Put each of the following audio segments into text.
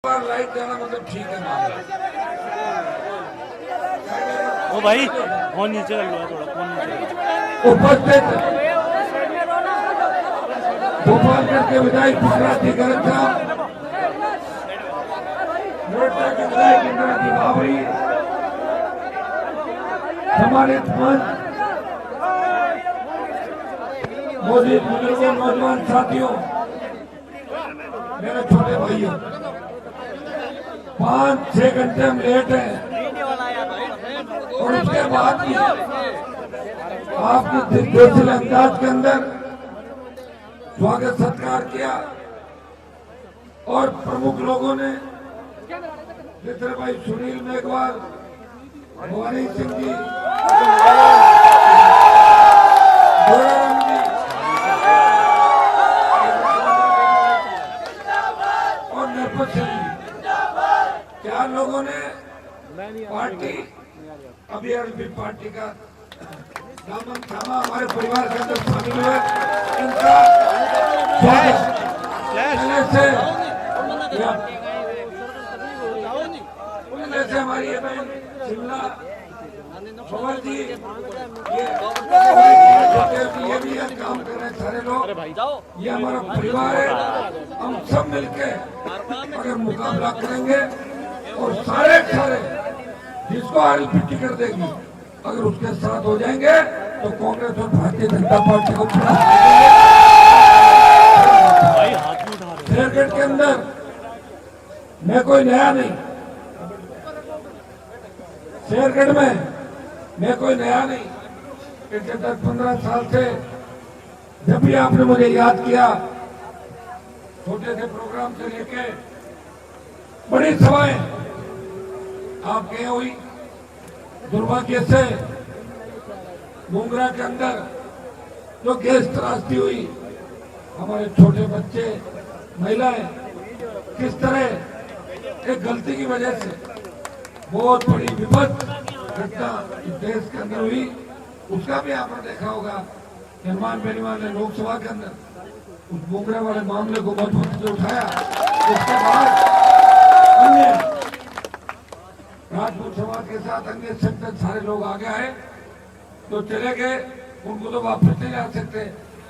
Light जाना मतलब ठीक है मामला। ओ भाई फोन नीचे कर लो, थोड़ा फोन नीचे। उपस्थित गोपालगढ़ के विधायक पुष्कराधिकारी साहब, लोटा के विधायक इंदिरा जी बावरी, सम्मानित मंच, मौजूद बुजुर्गों, नौजवान साथियों, मेरे छोटे भाइयों, 5-6 घंटे हम लेट हैं और उसके बाद भी आपने दिलजोशिल अंदाज के अंदर स्वागत सत्कार किया और प्रमुख लोगों ने मित्र भाई सुनील मेघवाल, भवानी सिंह जी, गोराराम जी और नरपत सिंह जी, क्या लोगों ने पार्टी अभी पार्टी का दामन थामा, हमारे परिवार के अंदर शामिल हुए, इनका स्वागत पहले से हमारी ये बहन शिमला पवन जी, ये भी काम कर रहे हैं सारे लोग, ये हमारा परिवार है। हम सब मिलके अगर मुकाबला करेंगे और सारे जिसको आरएलपी टिकट देगी अगर उसके साथ हो जाएंगे तो कांग्रेस और भारतीय जनता पार्टी को चुना शेरगढ़ के अंदर मैं कोई नया नहीं, शेरगढ़ में मैं कोई नया नहीं। पिछले 10-15 साल से जब भी आपने मुझे याद किया, छोटे से प्रोग्राम से लेके बड़ी सभाएं आप गए हुई, दुर्भाग्य से मुंगरा के अंदर जो गैस त्रासदी हुई, हमारे छोटे बच्चे, महिलाएं किस तरह एक गलती की वजह से बहुत बड़ी विपद घटना इस देश के अंदर हुई, उसका भी आपने देखा होगा। हनुमान बेनीवाल ने लोकसभा के अंदर उस मुंगरा वाले मामले को मजबूती से उठाया। उसके बाद अन्य राजपूत समाज के साथ अन्य संगठन सारे लोग आगे आए तो चले गए, उनको तो वापस नहीं ला सकते,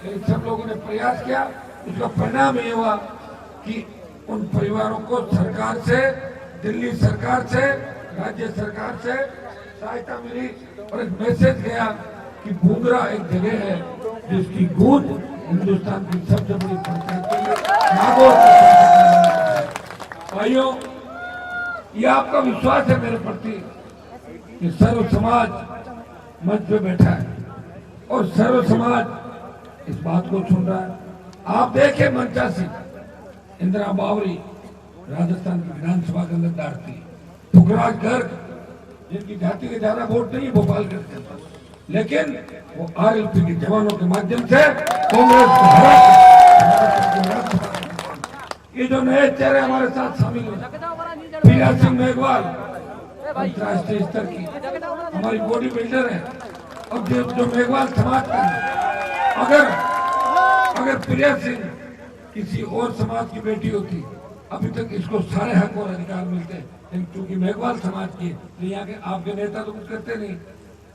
लेकिन सब लोगों ने प्रयास किया। उसका परिणाम ये हुआ कि उन परिवारों को सरकार से, दिल्ली सरकार से, राज्य सरकार से सहायता मिली और एक मैसेज गया कि मुंगरा एक जगह है जिसकी गूंज हिंदुस्तान की सबसे बड़ी पंचायत के लिए। भाइयों, ये आपका विश्वास है मेरे प्रति कि सर्व समाज मंच पे बैठा है और सर्व समाज इस बात को सुन रहा है। आप देखें मंचा सिंह, इंदिरा बावरी राजस्थान की विधानसभा के अंदर दाढ़ती, पुखराज गर्ग जिनकी जाति के ज्यादा वोट नहीं है भोपालगढ़ के पास, लेकिन वो आरएलपी के जवानों के माध्यम से कांग्रेस को हरा। ये जो नए चेहरे हमारे साथ शामिल हुए, प्रिया सिंह मेघवाल अंतर्राष्ट्रीय स्तर की हमारी बॉडी बिल्डर है, और जो मेघवाल समाज का है, अगर प्रिया सिंह किसी और समाज की बेटी होती अभी तक इसको सारे हक और अधिकार मिलते, लेकिन क्योंकि मेघवाल समाज की तो यहाँ के आपके नेता तो कुछ करते नहीं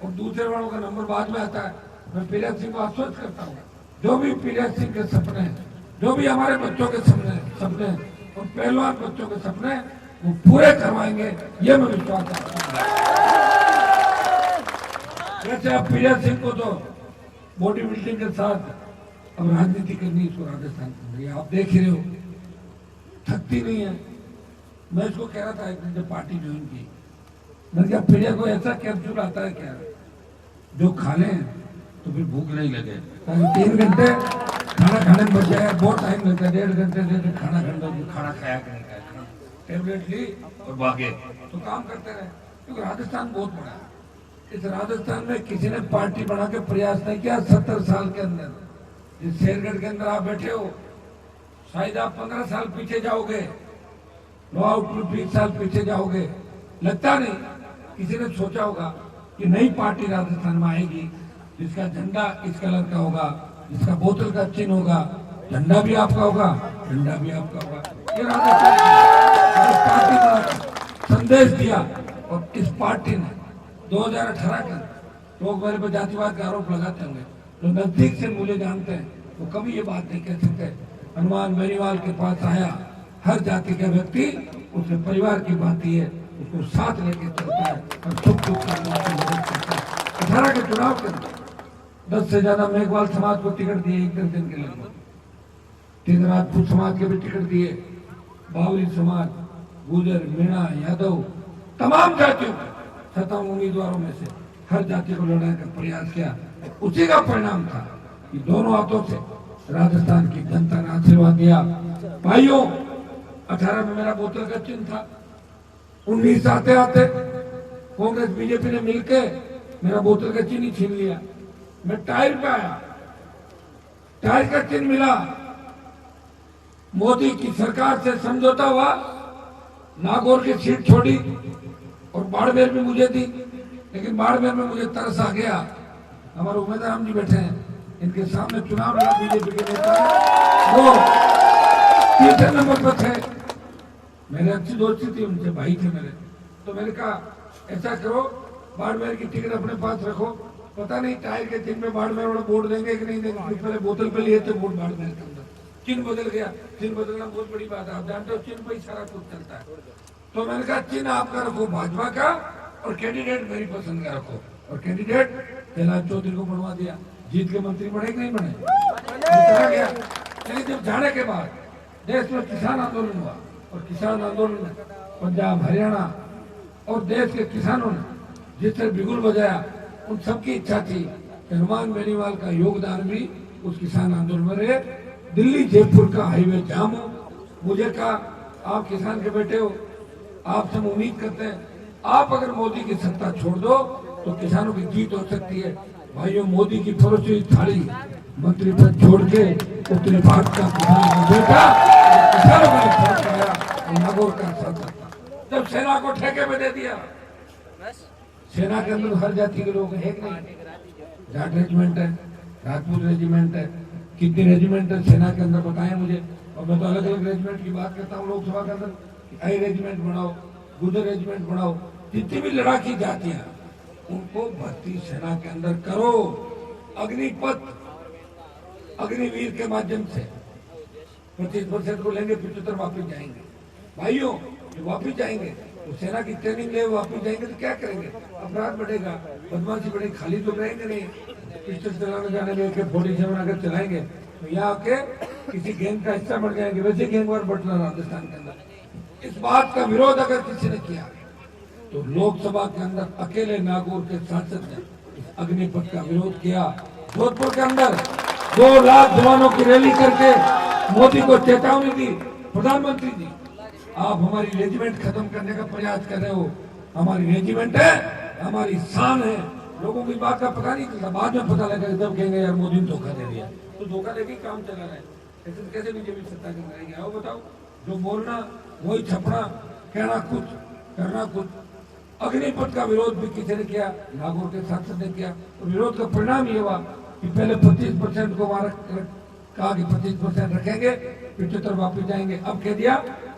और दूसरे वालों का नंबर बाद में आता है। मैं प्रिया सिंह को आश्वस्त करता हूँ, जो भी प्रिया सिंह के सपने हैं, जो भी हमारे बच्चों के सपने और पहलवान बच्चों के सपने वो पूरे करवाएंगे, ये मैं विश्वास करता हूँ। वैसे अब प्रिया सिंह को तो बॉडी बिल्डिंग के साथ अब राजनीति करनी इसको राजस्थान की, आप देख ही रहे हो, थकती नहीं है। मैं इसको कह रहा था एक दिन जब पार्टी ज्वाइन की, मैंने कहा प्रिया को ऐसा कैप्सूल आता है क्या जो खा लें तो फिर भूख नहीं लगे, 3 घंटे खाना खाने में बच जाए, बहुत टाइम लगता है, 1.5 घंटे से खाना खाया कि नहीं खाया, टेबलेट ली और भागे, तो काम करते रहे। क्योंकि राजस्थान बहुत बड़ा है, इस राजस्थान में किसी ने पार्टी बना के प्रयास नहीं किया 70 साल के अंदर। इस शेरगढ़ के अंदर आप बैठे हो, शायद आप 15 साल पीछे जाओगे, 20 साल पीछे जाओगे, लगता नहीं किसी ने सोचा होगा कि नई पार्टी राजस्थान में आएगी जिसका झंडा इस कलर का होगा, जिसका बोतल का चिन्ह होगा, झंडा भी आपका होगा, झंडा भी आपका होगा। ये राजस्थान संदेश दिया। और इस पार्टी ने 2018 के लोग मेरे पर जातिवाद का आरोप लगाते होंगे, जो नजदीक से मुझे जानते हैं वो कभी ये बात नहीं कह सकते। हनुमान बेनीवाल के पास आया, हर जाति का व्यक्ति उसके परिवार की बात है, उसको साथ लेके चलता है और सुख दुख का मदद करता है। 18 के चुनाव के 10 से ज्यादा मेघवाल समाज को टिकट दिए, 1 दिन के लिए 3 राजपूत समाज के भी टिकट दिए, बावरी समाज, गुजर, मीणा, यादव, तमाम जातियों के 57 उम्मीदवारों में से हर जाति को लड़ाने का प्रयास किया। उसी का परिणाम था कि दोनों हाथों से राजस्थान की जनता ने आशीर्वाद दिया। भाइयों, 18 में मेरा बोतल का चिन्ह था। 19 आते आते कांग्रेस बीजेपी ने मिलकर मेरा बोतल का चिन्ह ही छीन लिया। मैं टायर पे आया, टायर का चिन्ह मिला। मोदी की सरकार से समझौता हुआ, नागौर की सीट छोड़ी और बाड़मेर भी मुझे दी। लेकिन बाड़मेर में मुझे तरस आ गया, हमारे उम्मीदवार हम जी बैठे हैं, इनके सामने चुनाव लड़ा बीजेपी के नेता, वो तीसरे नंबर पर थे। मेरे अच्छी दोस्ती थी उनसे, भाई थे मेरे। तो मैंने कहा ऐसा करो, बाड़मेर की टिकट अपने पास रखो, पता नहीं टायर के चिन्ह में बाड़मेर वाला बोर्ड देंगे कि नहीं देंगे। पहले बोतल पे लिए थे वोट बाड़मेर के अंदर, चिन्ह बदल गया। चिन्ह बदलना बहुत बड़ी बात है, आप जानते हो चिन्ह पर ही सारा कुछ चलता है। तो मैंने कहा चिन्ह आपका रखो भाजपा का, और कैंडिडेट मेरी पसंद का रखो। और कैंडिडेट कैलाश चौधरी को बनवा दिया। जीत के मंत्री बने कि नहीं बने, चला गया। लेकिन जब जाने के बाद देश में किसान आंदोलन हुआ, और किसान आंदोलन में पंजाब, हरियाणा और देश के किसानों ने जिस तरह बिगुल बजाया, उन सबकी इच्छा थी कि हनुमान बेनीवाल का योगदान भी उस किसान आंदोलन में रहे। दिल्ली जयपुर का हाईवे जाम हो, मुझे कहा आप किसान के बेटे हो, आपसे हम उम्मीद करते हैं आप अगर मोदी की सत्ता छोड़ दो तो किसानों की जीत हो सकती है। भाइयों, मोदी की परोसी थाली मंत्री पद छोड़ के उत्तरी भारत का किसान बेटा किसानों का साथ कराया, नागौर का साथ था। जब सेना को ठेके में दे दिया, सेना के अंदर हर जाति के लोग हैं, नहीं जाट रेजिमेंट है, राजपूत रेजिमेंट है, कितनी रेजिमेंट है सेना के अंदर बताएं मुझे। और मैं तो अलग अलग रेजिमेंट की बात करता हूँ लोकसभा के अंदर, आई रेजिमेंट बनाओ, गुजर रेजिमेंट बनाओ, जितनी भी लड़ाकी जातियां उनको भर्ती सेना के अंदर करो। अग्निपथ, अग्निवीर के माध्यम से 25% को लेंगे, 75 वापिस जाएंगे। भाइयों, जो वापिस जाएंगे तो सेना की ट्रेनिंग ले वापिस जाएंगे तो क्या करेंगे, अपराध बढ़ेगा, बदमाशी बढ़ेगी, खाली तो रहेंगे नहीं। पिस्टल चलाने जाने में AK-47 अगर चलाएंगे तो यहाँ आके किसी गैंग का हिस्सा बन जाएंगे। वैसे गैंगवार बढ़ना राजस्थान के अंदर। इस बात का विरोध अगर किसी ने किया तो लोकसभा के अंदर अकेले नागौर के सांसद ने इस अग्निपथ का विरोध किया। जोधपुर के अंदर 2 लाख जवानों की रैली करके मोदी को चेतावनी दी, प्रधानमंत्री जी आप हमारी रेजिमेंट खत्म करने का प्रयास कर रहे हो। हमारी रेजिमेंट है, हमारी शान है। लोगों की बात का पता नहीं चलता, बाद में पता लगा जब कहेंगे यार मोदी ने धोखा दे दिया। तो धोखा देके काम चला रहा है, ऐसे कैसे बीजेपी सत्ता के अंदर रहेगी? आओ बताओ, जो बोलना वही छपना, कहना कुछ करना कुछ। अग्निपथ का विरोध भी किसी ने किया, नागौर के सांसद ने किया। तो विरोध का परिणाम ये हुआ कि पहले 25% को कहा कि 25% रखेंगे, 75 वापिस जाएंगे। अब कह दिया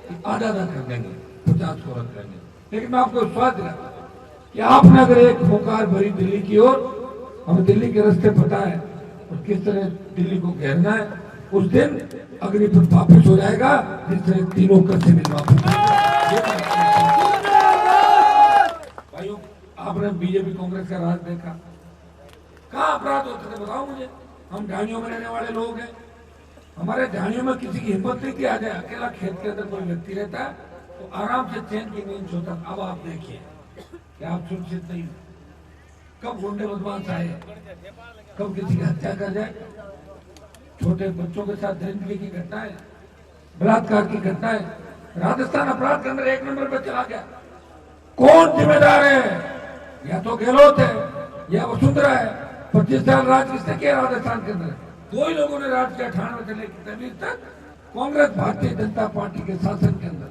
कि आधा कर देंगे, 50 को रख लेंगे। लेकिन मैं आपको विश्वास दिलाता कि आपने अगर एक हुंकार भरी दिल्ली की ओर, हमें दिल्ली के रास्ते पता है और किस तरह दिल्ली को घेरना है, उस दिन अग्निपथ वापिस हो जाएगा, जिस तरह तीनों कस्से में वापिस। भाइयों, आपने बीजेपी कांग्रेस का राज देखा, कहाँ अपराध होते थे बताओ मुझे। हम ढाणियों में रहने वाले लोग हैं, हमारे ढाणियों में किसी की हिम्मत नहीं थी आ जाए। अकेला खेत के अंदर कोई व्यक्ति रहता है तो आराम से चैन की नींद सोता। अब आप देखिए कि आप सुरक्षित नहीं हो। कब गुंडे बदमाश आए, कब किसी की हत्या कर जाए, छोटे बच्चों के साथ दरिंदगी की घटनाएं, बलात्कार की घटनाएं। राजस्थान अपराध के अंदर 1 नंबर पर चला गया। कौन जिम्मेदार है? या तो गहलोत है या वसुंधरा है। 25 साल राज किसने किया राजस्थान के अंदर? 2 ही लोगों ने राज किया 98 से लेकर तक। कांग्रेस भारतीय जनता पार्टी के शासन के अंदर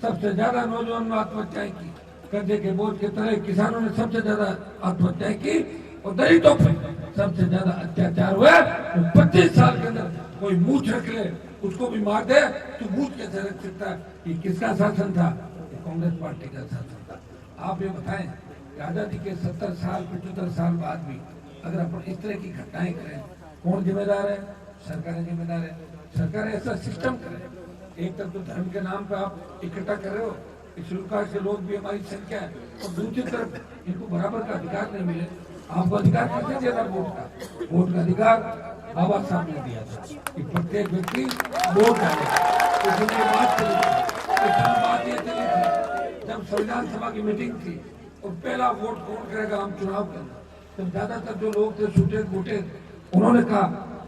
सबसे ज्यादा नौजवानों ने आत्महत्याएं की, कर्जे के बोझ के तले किसानों ने सबसे ज्यादा आत्महत्याएं की, और दलितों पर सबसे ज्यादा अत्याचार हुए। तो 25 साल के अंदर कोई मूछ रख ले, उसको भी मार दे तो मूछ कैसे रख सकता है? ये किसका शासन था? कांग्रेस पार्टी का शासन था। आप ये बताएं कि आजादी के 70 साल 75 साल बाद भी अगर अपन इस तरह की घटनाएं करें, कौन जिम्मेदार है? सरकारें जिम्मेदार है। सरकार ऐसा सिस्टम करे। एक तरफ तो धर्म के नाम पे आप इकट्ठा कर रहे हो, श्रीलंका के लोग भी हमारी संख्या है, और दूसरी तरफ इनको बराबर का अधिकार नहीं मिले। आपको अधिकार किसने दिया था? वोट का। वोट का अधिकार बाबा साहब ने दिया था कि प्रत्येक व्यक्ति वोट डाले। तो जिनकी बात चली थी, बात ये चली थी जब संविधान सभा की मीटिंग थी और पहला वोट कौन करेगा हम चुनाव के अंदर, तो ज्यादातर जो लोग थे छूटे बूटे, उन्होंने कहा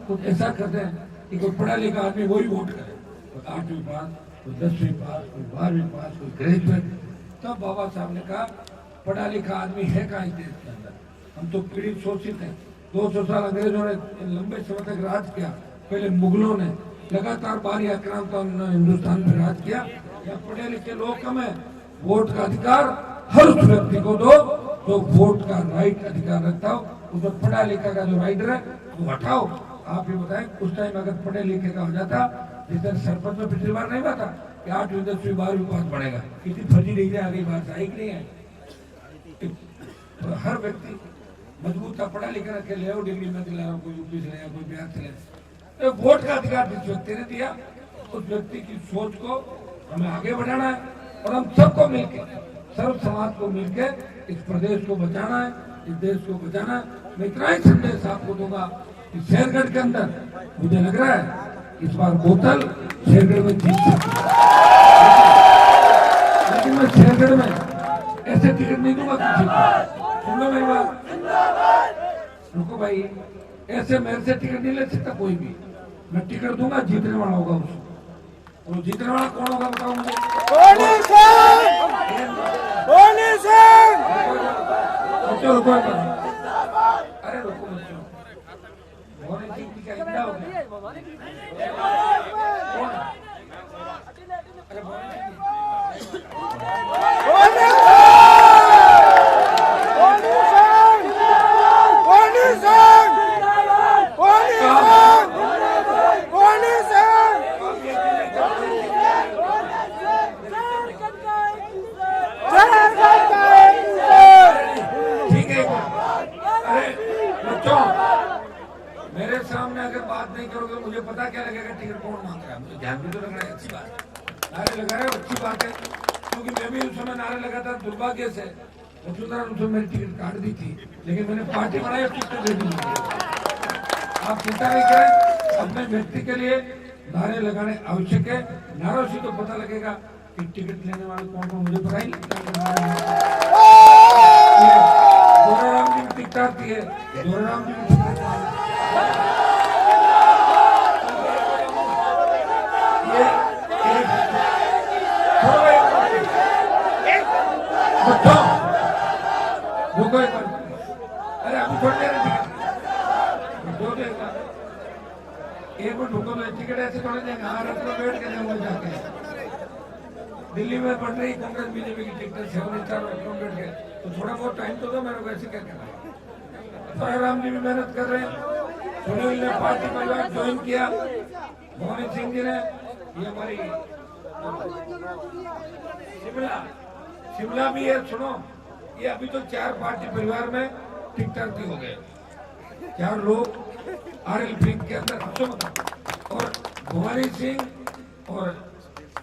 कुछ ऐसा करते हैं कि कोई पढ़ा लिखा आदमी वही वोट करे, कोई 8वीं पास, कोई 10वीं पास, कोई 12वीं पास, कोई ग्रेजुएट। तब बाबा साहब ने कहा पढ़ा लिखा आदमी है कहाँ इस देश के अंदर? हम तो पीड़ित शोषित हैं। 200 साल अंग्रेजों ने लंबे समय तक राज किया, पहले मुगलों ने लगातार 12 आक्रांताओं ने हिंदुस्तान में राज किया। यहाँ पढ़े लिखे लोग कम है। वोट का अधिकार हर उस व्यक्ति को दो जो वोट का राइट अधिकार रखता हो। उसमें पढ़ा लिखा का जो राइटर है वो हटाओ। आप ये बताएं उस टाइम अगर पढ़े लिखे का हो जाता, जिस तरह सरपंच में पिछली बार नहीं बता कि 8वीं 10वीं 12वीं पास बढ़ेगा, किसी फर्जी डिग्री आ गई, बात आई नहीं है। तो हर व्यक्ति मजबूत था, पढ़ा लिखा रखे ले आओ डिग्री में दिला रहा हूँ, कोई यूपी से ले कोई बिहार से ले। तो वोट का अधिकार जिस व्यक्ति ने दिया, उस व्यक्ति की सोच को हमें आगे बढ़ाना है और हम सबको मिलकर, सर्व समाज को मिलकर इस प्रदेश को बचाना है, इस देश को बचाना है। मैं इतना ही संदेश आपको दूंगा कि शेरगढ़ के अंदर मुझे लग रहा है इस बार बोतल शेरगढ़ में जीत सकती है, लेकिन मैं शेरगढ़ में ऐसे टिकट नहीं दूंगा किसी को। सुनो मेरी बात, रुको भाई, ऐसे मेरे से टिकट नहीं ले सकता कोई भी। मैं टिकट दूंगा, जीतने वाला होगा उसको। और जीतने वाला कौन होगा बताओ मुझे? बच्चों रुको, अरे रुको बच्चों, मोहन सिंह जी का इंदा हो गया। कौन? अरे मोहन सिंह मेरे सामने अगर बात नहीं करोगे तो मुझे पता क्या लगेगा टिकट कौन मांग रहा है। मुझे ध्यान भी तो लग रहा है, अच्छी बात, नारे लगा रहे हो, अच्छी बात है। क्योंकि मैं भी उस समय नारे लगाता, दुर्भाग्य से वसुंधरा ने मेरी टिकट काट दी थी, लेकिन मैंने पार्टी बनाई और टिकट दे दी। आप चिंता नहीं करें, अपने व्यक्ति के लिए नारे लगाने आवश्यक है। नारों से तो पता लगेगा कि टिकट लेने वाले कौन कौन, मुझे पता ही नहीं। दोराराम जी भी टिकट आती है, दोराराम जी भी अरे अभी छोड़ दे रहे एक मिनट रुको, तो टिकट ऐसे थोड़े देंगे। हाँ, रत्न बैठ के जाऊंगा जाके। दिल्ली में बढ़ रही कांग्रेस बीजेपी की टिकट 7 स्टार रत्न बैठ के, तो थोड़ा बहुत टाइम तो दो मेरे को, ऐसे क्या करना है। राम जी भी मेहनत कर रहे हैं, सुनील ने पार्टी परिवार ज्वाइन किया, मोहन सिंह जी ने, ये हमारी शिमला भी है। सुनो, ये अभी तो 4 पार्टी परिवार में टिकट हो गए, 4 लोग RLP के अंदर। और भवानी सिंह और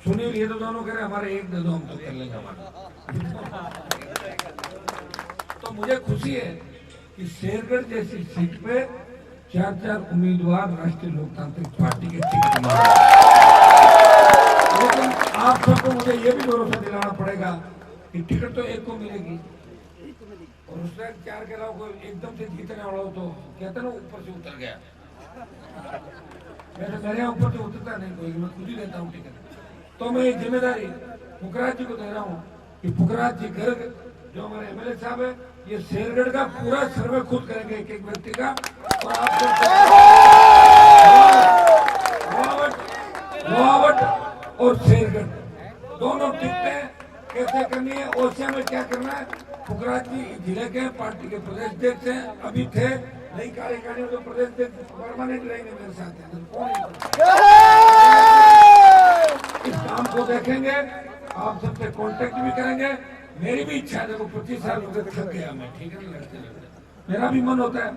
सुनील, ये तो दोनों कह रहे हमारे एक दे दो, हम तो कर लेंगे हमारा। तो मुझे खुशी है कि शेरगढ़ जैसी सीट पे 4 उम्मीदवार राष्ट्रीय लोकतांत्रिक पार्टी के टिकट मांगे। लेकिन आप सबको मुझे ये भी भरोसा दिलाना पड़ेगा कि टिकट तो एक को मिलेगी, और उसमें 4 के अलावा कोई एकदम से जीतने वाला हो तो कहते ना ऊपर से उतर गया। मेरे यहाँ ऊपर से उतरता नहीं कोई, मैं खुद ही देता हूँ टिकट। तो मैं ये जिम्मेदारी पुखराज जी को दे रहा हूँ कि पुखराज जी गर्ग जो हमारे MLA साहब है, ये शेरगढ़ का पूरा सर्वे खुद करेंगे एक एक व्यक्ति का। और आपको रोहावट और शेरगढ़ दोनों टिकटें कैसे करनी है, ओसिया में क्या करना है। पुखराज जी जिले के पार्टी के प्रदेश अध्यक्ष हैं, अभी थे, नई कार्यकारिणी तो प्रदेश अध्यक्ष परमानेंट रहेंगे मेरे साथ। इस काम को देखेंगे आप सबसे कांटेक्ट भी करेंगे। मेरी भी इच्छा है, देखो 25 साल हो गए, थक गया मैं, ठीक है ना, लड़ते लड़ते मेरा भी मन होता है।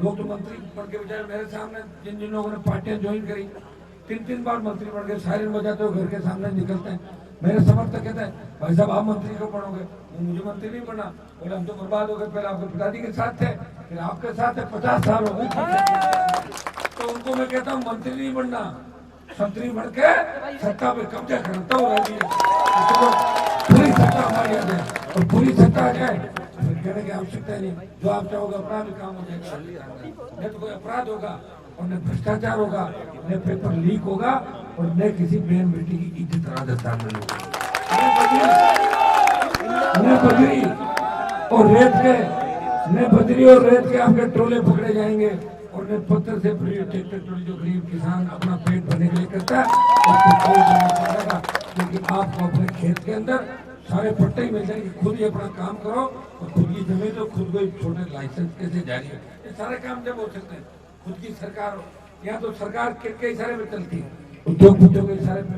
लोग तो मंत्री बन के बजाय मेरे सामने जिन जिन लोगों ने पार्टियां ज्वाइन करी 3-3 बार मंत्री बन गए, सायरन बजाते हुए घर के सामने निकलते हैं। मेरे समर्थक कहते हैं भाई साहब आप मंत्री क्यों बनोगे? मुझे मंत्री नहीं बना। बोले हम तो बर्बाद हो गए, पहले आपके पिताजी के साथ थे, फिर आपके साथ है, 50 साल हो गए। तो उनको मैं कहता हूँ मंत्री नहीं बनना, संतरी बन के सत्ता पे कब्जा करता हूँ। पूरी सत्ता हमारी आ जाए, और पूरी सत्ता आ जाए फिर कहने की आवश्यकता नहीं, जो आप चाहोगे अपना भी काम हो जाएगा। न तो कोई अपराध होगा, और न भ्रष्टाचार होगा, न पेपर लीक होगा, और न किसी बहन बेटी की इज्जत राजस्थान में होगी। न बजरी और रेत के, न बजरी और रेत के आपके टोले पकड़े जाएंगे, और न पत्थर से ट्रैक्टर ट्रॉली जो गरीब किसान अपना पेट भरने के लिए करता है उसको कोई नहीं पड़ेगा। क्योंकि आपको अपने खेत के अंदर सारे पट्टे ही मिल जाएंगे, खुद ही अपना काम करो, और खुद की जमीन तो खुद को छोटे लाइसेंस कैसे जारी है, ये सारे काम जब हो सकते हैं। खुद की सरकार हो, यहाँ तो सरकार के इशारे पे चलती है, उद्योगपतियों के इशारे पे,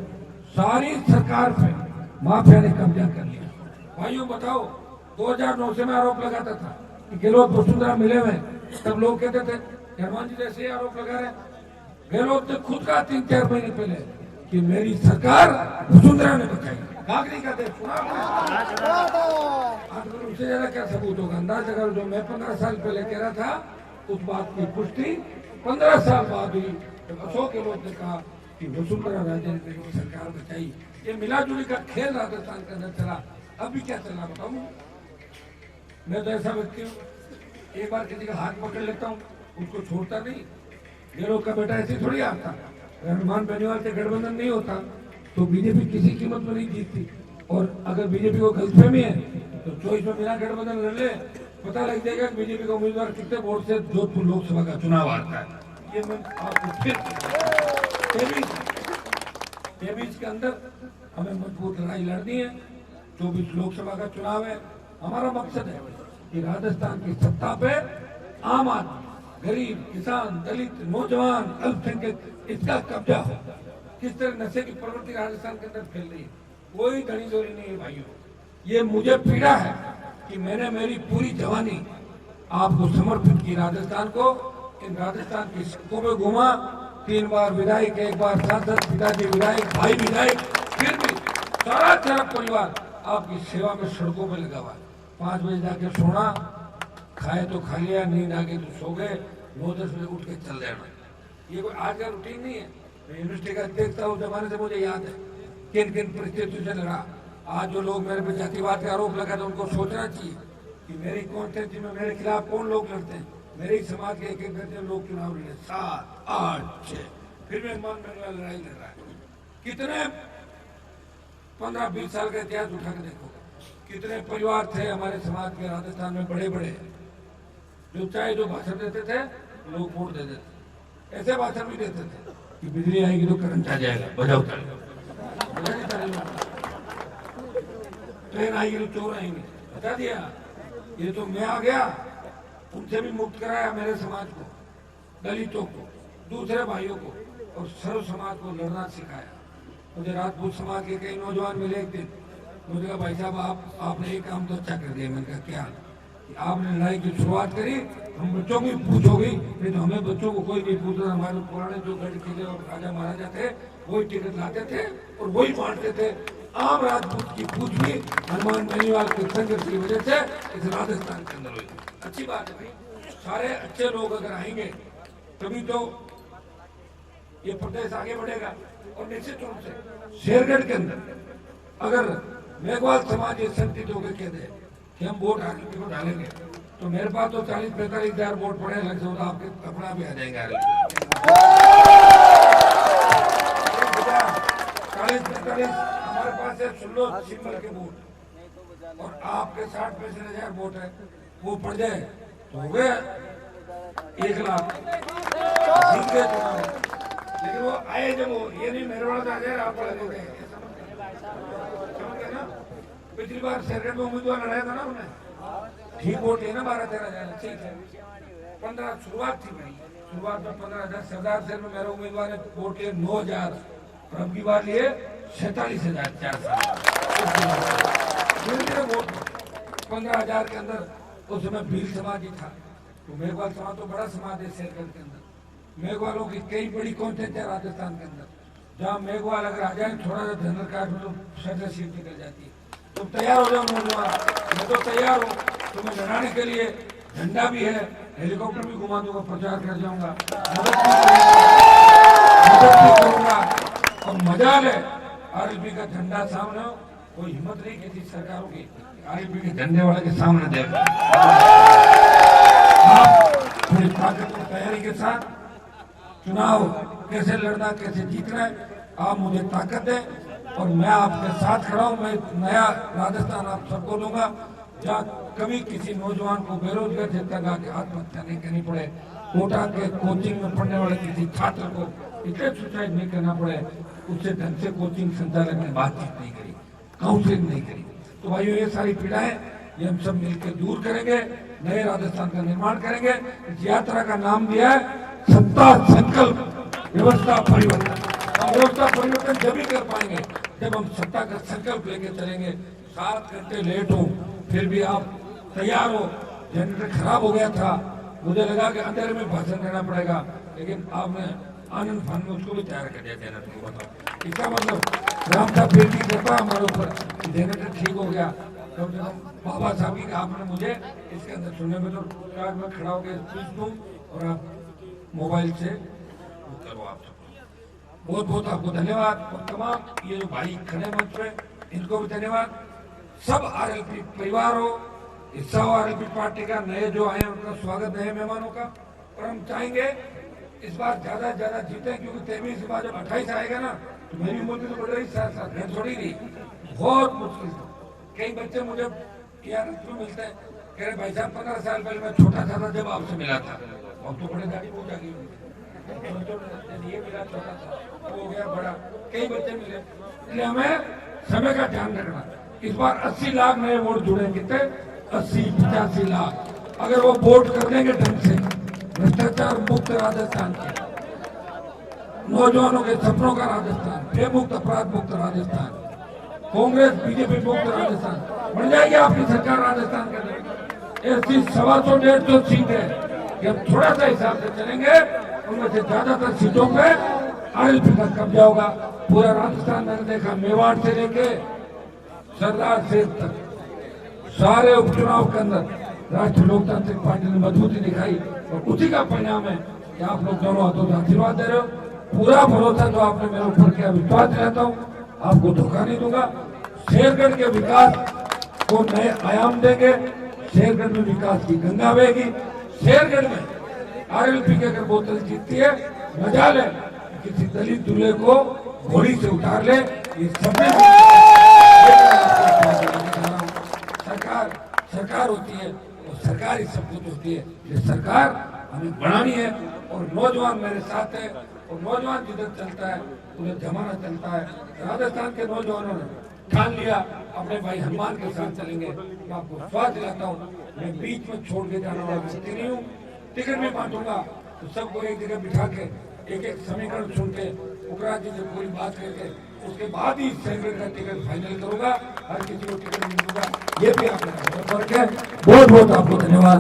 सारी सरकार पे माफिया ने कब्जा कर लिया। भाइयों बताओ, 2009 से मैं आरोप लगाता था कि गहलोत वसुंधरा मिले हुए, तब लोग कहते थे हनुमान जी जैसे आरोप लगा रहे। गहलोत ने खुद कहा 3-4 महीने पहले कि मेरी सरकार वसुंधरा ने बचाई। कागरी का देश सुना आपने? उससे ज्यादा क्या सबूत होगा? अंदाज अगर जो मैं 15 साल पहले कह रहा था, उस बात की पुष्टि 15 साल बाद हुई, जब अशोक गहलोत ने कहा कि वसुंधरा राजे ने मेरी सरकार बचाई। ये मिलाजुली का खेल राजस्थान के अंदर चला। अब भी क्या चलना बताऊं? मैं तो ऐसा व्यक्ति हूँ, एक बार किसी का हाथ पकड़ लेता हूँ, उसको छोड़ता नहीं। गहलोत का बेटा ऐसे थोड़ी आता, हनुमान बेनीवाल से गठबंधन नहीं होता तो बीजेपी किसी कीमत में नहीं जीतती। और अगर बीजेपी को गलतफहमी है तो 24 में बिना गठबंधन लड़ ले, पता लग जाएगा कि बीजेपी का उम्मीदवार कितने वोट से जोधपुर लोकसभा का चुनाव आता है। ये मैं आपको फिर 23 के अंदर हमें मजबूत लड़ाई लड़नी है। 24 लोकसभा का चुनाव है। हमारा मकसद है कि राजस्थान की सत्ता पे आम आदमी, गरीब, किसान, दलित, नौजवान, अल्पसंख्यक, इसका कब्जा हो। किस तरह नशे की प्रवृत्ति राजस्थान के अंदर फैल रही है, कोई धनी जोरी नहीं है भाइयों। ये मुझे पीड़ा है कि मैंने मेरी पूरी जवानी आपको समर्पित की राजस्थान को। इन राजस्थान की सड़कों में घूमा, 3 बार विधायक, 1 बार सांसद, पिताजी विधायक, भाई विधायक, फिर भी सारा परिवार आपकी सेवा में सड़कों में लगा हुआ। 5 बजे जाके सोना, खाए तो खा लिया, नींद आ गई तो सो गए, 9-10 बजे उठ के चल जाना। ये कोई आज का रूटीन नहीं है। मैं यूनिवर्सिटी का देखता हूँ, जमाने से मुझे याद है किन किन परिस्थितियों से लड़ा। आज जो लोग मेरे पे जातिवाद के आरोप लगाते हैं, उनको सोचना चाहिए कि मेरी कॉन्स्टिट्यूंसी में मेरे खिलाफ कौन लोग लड़ते हैं। मेरे ही समाज के एक दर्जन लोग चुनाव लड़े, 7, 8, 6, फिर भी हनुमान बेनीवाल लड़ाई लड़ रहा है। कितने 15-20 साल का इतिहास उठा के देखो, कितने परिवार थे हमारे समाज के राजस्थान में बड़े बड़े, जो चाहे जो भाषण देते थे लोग वोट दे देते। ऐसे भाषण भी देते थे कि बिजली आएगी तो करंट आ जाएगा, बजाओ ताली, ट्रेन आएगी तो चोर आएंगे, बता दिया। ये तो मैं आ गया, उनसे भी मुक्त कराया मेरे समाज को, दलितों को, दूसरे भाइयों को, और सर्व समाज को लड़ना सिखाया। मुझे राजपूत समाज के कई नौजवान मिले एक दिन, मुझे कहा भाई साहब आपने एक काम तो अच्छा कर दिया। मैंने कहा क्या? कि आपने लड़ाई की शुरुआत करी, हम बच्चों को पूछोगे, नहीं तो हमें बच्चों को कोई नहीं पूछता। हमारे पुराने जो गढ़ किले और राजा महाराजा थे वही टिकट लाते थे और वही बांटते थे। आम राजपूत की पूछ भी हनुमान बेनीवाल के संघर्ष की वजह से इस राजस्थान के अंदर हुई। अच्छी बात है भाई, सारे अच्छे लोग अगर आएंगे तभी तो ये प्रदेश आगे बढ़ेगा। और निश्चित रूप से शेरगढ़ के अंदर अगर मेघवाल समाज ये संगठित होकर कह दे कि हम वोट आगे को डालेंगे, तो मेरे पास तो 40-45 हजार वोट पड़े लग जाओ, तो आपके कपड़ा भी आ जाएगा। 40-45 हमारे पास है 16 सिंबल के वोट, और आपके 60-65 हजार वोट है, वो पड़ जाए तो हो गया 1 लाख। लेकिन वो आए जब वो ये नहीं मेरे वाला आ जाए आप लगे गए, समझ गए ना? पिछली बार सेक्रेट में उम्मीदवार लड़ाया था ना उन्हें, ठीक वोट है ना 12-13 हजार, ठीक है। 15 शुरुआत थी भाई, शुरुआत में 15,000 सरदार शहर में मेरे उम्मीदवार ने वोट लिए 9,000, और अब की बार लिए 47,000 4 साल। धीरे धीरे वोट 15,000 के अंदर उस समय भील समाज ही था, तो मेघवाल समाज तो बड़ा समाज है शेरगढ़ के अंदर। मेघवालों की कई बड़ी कॉन्टेंट है राजस्थान के अंदर, जहाँ मेघवाल अगर आ जाए थोड़ा सा धनर काट तो सर सीट निकल जाती है। तुम तैयार हो जाओ नौजवान, मैं तो तैयार हूँ तुम्हें लड़ाने के लिए। झंडा भी है, हेलीकॉप्टर भी घुमा दूंगा, प्रचार कर जाऊंगा, मदद भी करूंगा। और मजा है आरएलपी का झंडा सामने हो, कोई हिम्मत नहीं की थी सरकारों की आरएलपी के झंडे वाले के सामने देख। आप पूरी ताकत और तैयारी के साथ चुनाव कैसे लड़ना, कैसे जीतना है, आप मुझे ताकत दें और मैं आपके साथ खड़ा हूं। मैं नया राजस्थान आप सबको दूंगा, जहाँ कभी किसी नौजवान को बेरोजगार जब तक आके आत्महत्या नहीं करनी पड़े, कोटा के कोचिंग में पढ़ने वाले किसी छात्र को इसलिए सुसाइड नहीं करना पड़े, उससे ढंग से कोचिंग संचालक ने बातचीत नहीं करी, काउंसलिंग नहीं करी। तो भाइयों ये सारी पीड़ाएं ये हम सब मिलकर दूर करेंगे, नए राजस्थान का निर्माण करेंगे। इस यात्रा का नाम दिया है सत्ता संकल्प व्यवस्था परिवर्तन। हम व्यवस्था परिवर्तन जब ही कर पाएंगे जब हम सत्ता का संकल्प लेके चलेंगे। 7 घंटे लेट हो फिर भी आप तैयार हो। जनरेटर खराब हो गया था, मुझे लगा कि अंधेरे में भाषण देना पड़ेगा, लेकिन आपने आनंद फान में उसको भी तैयार कर दिया जनरेटर को। बताओ इसका मतलब राम साहब फिर भी कृपा हमारे ऊपर, जनरेटर ठीक हो गया। कम से कम बाबा साहब की आपने मुझे इसके अंदर सुनने में तो कार्ड में खड़ा होकर स्पीच दूं और आप मोबाइल से करो। आप सबको बहुत बहुत आपको धन्यवाद। और तमाम ये जो भाई खड़े मंच पे इनको भी धन्यवाद। सब आरएलपी परिवार हो, हिस्सा हो आरएलपी पार्टी का, नए जो आए उनका स्वागत, नए मेहमानों का। और हम चाहेंगे इस बार ज्यादा से ज्यादा जीते, क्योंकि 23 के बाद जब 28 आएगा ना तो मेरी उम्र तो बढ़ रही, साथ मैं थोड़ी रही, बहुत मुश्किल था। कई बच्चे मुझे यार क्यों मिलते हैं, कह रहे भाई साहब 15 साल पहले मैं छोटा था जब आपसे मिला था, अब तो बड़े गाड़ी पहुंचा गई, ये मिला छोटा था हो गया बड़ा, कई बच्चे मिले। इसलिए हमें समय का ध्यान रखना। इस बार 80 लाख नए वोट जुड़े, कितने 80-85 लाख। अगर वो वोट कर देंगे ढंग से, भ्रष्टाचार मुक्त राजस्थान के, नौजवानों के सपनों का राजस्थान, बेमुक्त अपराध मुक्त राजस्थान, कांग्रेस बीजेपी मुक्त राजस्थान बन जाएगी आपकी सरकार राजस्थान के अंदर। ऐसी 125-150 सीट है कि हम थोड़ा सा हिसाब से चलेंगे, उनमें से ज्यादातर सीटों पे आरएलपी का कब्जा होगा। पूरा राजस्थान मैंने देखा, मेवाड़ से लेके सरदार सेठ तक सारे उपचुनाव के अंदर राष्ट्रीय लोकतांत्रिक पार्टी ने मजबूती दिखाई और उसी का परिणाम है कि आप लोग दोनों हाथों से आशीर्वाद दे रहे हो। पूरा भरोसा जो आपने मेरे ऊपर किया, विश्वास दिलाता हूँ, आपको धोखा नहीं दूंगा। शेरगढ़ के विकास को नए आयाम देंगे, शेरगढ़ में विकास की गंगा बहेगी। शेरगढ़ में आरएलपी की अगर बोतल जीतती है, मजा ले किसी दलित दूल्हे को घोड़ी से उतार ले, ये सबने सरकार होती है और सरकार ही सब कुछ होती है। ये सरकार हमें बनानी है और नौजवान मेरे साथ है और नौजवान जिधर चलता है उधर जमाना चलता है। राजस्थान के नौजवानों ने ठान लिया अपने भाई हनुमान के साथ चलेंगे। मैं आपको विश्वास दिलाता हूँ, मैं बीच में छोड़ के जाने वाला व्यक्ति नहीं हूँ। टिकट भी बांटूंगा तो सबको एक जगह बिठा के एक एक समीकरण सुन के उकरा जी से पूरी बात करके उसके बाद ही सेंट्रल का टिकट फाइनल करूंगा, हर किसी को टिकट नहीं दूंगा। ये भी आपने फर्क है। बहुत बहुत आपको धन्यवाद।